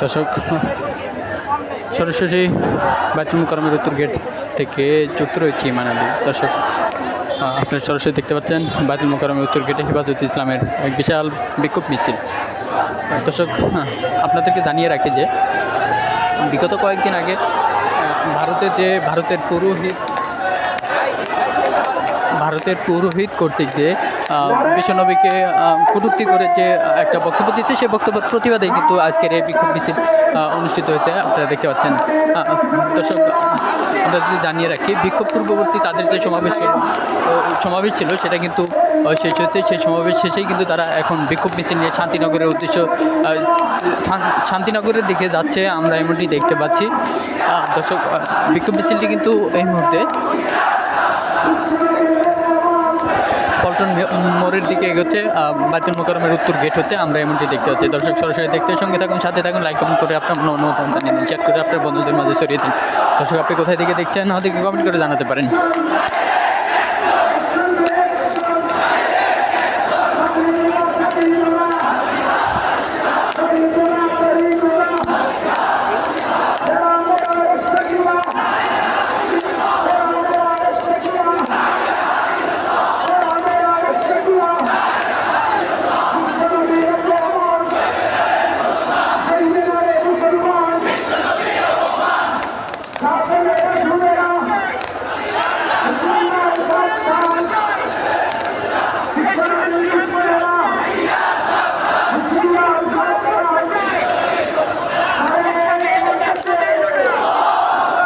দর্শক সরাসরি বাইতুল মুকাররমের উত্তর গেট থেকে যুক্ত রয়েছি মানালি। দর্শক আপনারা সরাসরি দেখতে পাচ্ছেন বাইতুল মুকাররমের উত্তর গেটে হেফাজত ইসলামের এক বিশাল বিক্ষোভ মিছিল। দর্শক আপনাদেরকে জানিয়ে রাখি যে বিগত কয়েকদিন আগে ভারতের পুরোহিত কর্তৃক যে বিশ্বনবীকে কটূক্তি করে যে একটা বক্তব্য দিচ্ছে, সেই বক্তব্যের প্রতিবাদে কিন্তু আজকের এই বিক্ষোভ মিছিল অনুষ্ঠিত হয়েছে। আপনারা দেখতে পাচ্ছেন। দর্শক আমরা যদি জানিয়ে রাখি, বিক্ষোভ পূর্ববর্তী তাদের যে সমাবেশ ছিল সেটা কিন্তু শেষ হচ্ছে। সেই সমাবেশ শেষেই কিন্তু তারা এখন বিক্ষোভ মিছিল নিয়ে শান্তিনগরের দিকে যাচ্ছে, আমরা এমনটি দেখতে পাচ্ছি। দর্শক বিক্ষোভ মিছিলটি কিন্তু এই মুহূর্তে পল্টন মোড়ের দিকে এগোচ্ছে, বাইতুল মুকাররমের উত্তর গেট হতে আমরা এমনটি দেখতে পাচ্ছি। দর্শক সরাসরি দেখতে সঙ্গে থাকুন, সাথে থাকুন, লাইক কমেন্ট করে আপনার অনুমোদন জানিয়ে দিন, শেয়ার করে আপনার বন্ধুদের মাঝে ছড়িয়ে দিন। দর্শক আপনি কোথায় থেকে দেখছেন আমাদেরকে কমেন্ট করে জানাতে পারেন।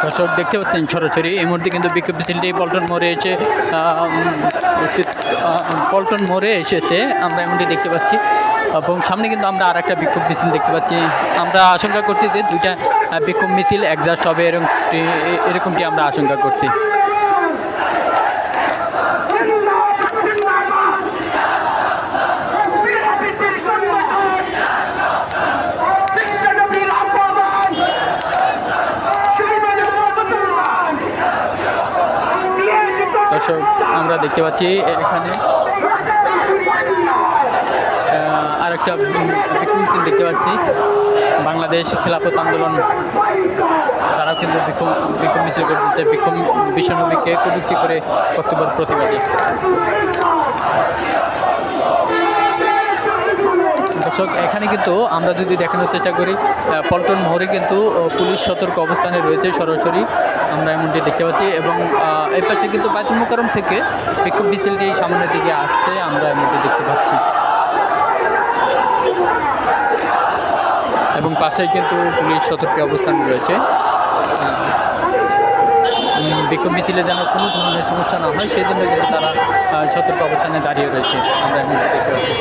দর্শক দেখতে পাচ্ছেন সরাসরি এই মুহূর্তে কিন্তু বিক্ষোভ মিছিলটি পল্টন মোড়ে এসেছে, আমরা এমনটি দেখতে পাচ্ছি। এবং সামনে কিন্তু আমরা আর একটা বিক্ষোভ মিছিল দেখতে পাচ্ছি। আমরা আশঙ্কা করছি যে দুইটা বিক্ষোভ মিছিল একজাস্ট হবে, এরকমটি আমরা আশঙ্কা করছি। দর্শক আমরা দেখতে পাচ্ছি এখানে আরেকটা বিক্ষোভ মিছিল দেখতে পাচ্ছি। বাংলাদেশ খেলাফত আন্দোলন তারাও কিন্তু বিক্ষোভ মিছিল করতে, বিশ্বনবীকে কটূক্তি করে বক্তব্যের প্রতিবাদে। দর্শক এখানে কিন্তু আমরা যদি দেখানোর চেষ্টা করি, পল্টন মোড়ে কিন্তু পুলিশ সতর্ক অবস্থানে রয়েছে, সরাসরি আমরা এমনটি দেখতে পাচ্ছি। এবং এর পাশে কিন্তু বাইতুল মুকাররম থেকে বিক্ষোভ মিছিলটি সামনের দিকে আসছে, আমরা এমনটি দেখতে পাচ্ছি। এবং পাশেই কিন্তু পুলিশ সতর্ক অবস্থান রয়েছে, বিক্ষোভ মিছিলে যেন কোনো ধরনের সমস্যা না হয় সেই জন্য কিন্তু তারা সতর্ক অবস্থানে দাঁড়িয়ে রয়েছে, আমরা এমনটি দেখতে পাচ্ছি।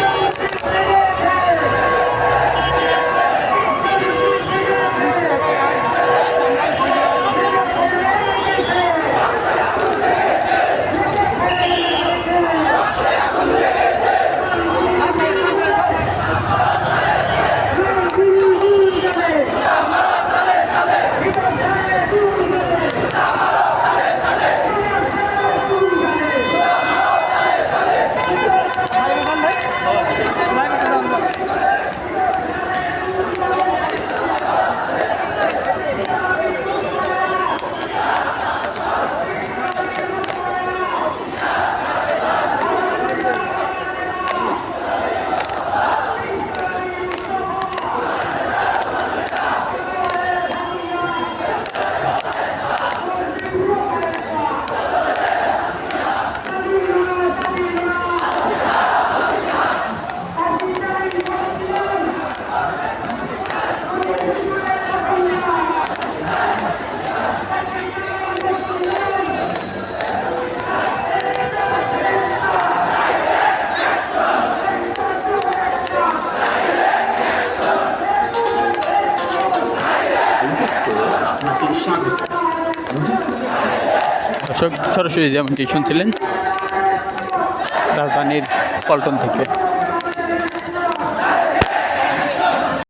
দর্শক সরাসরি যেমনটি শুনছিলেন রাজধানীর পল্টন থেকে।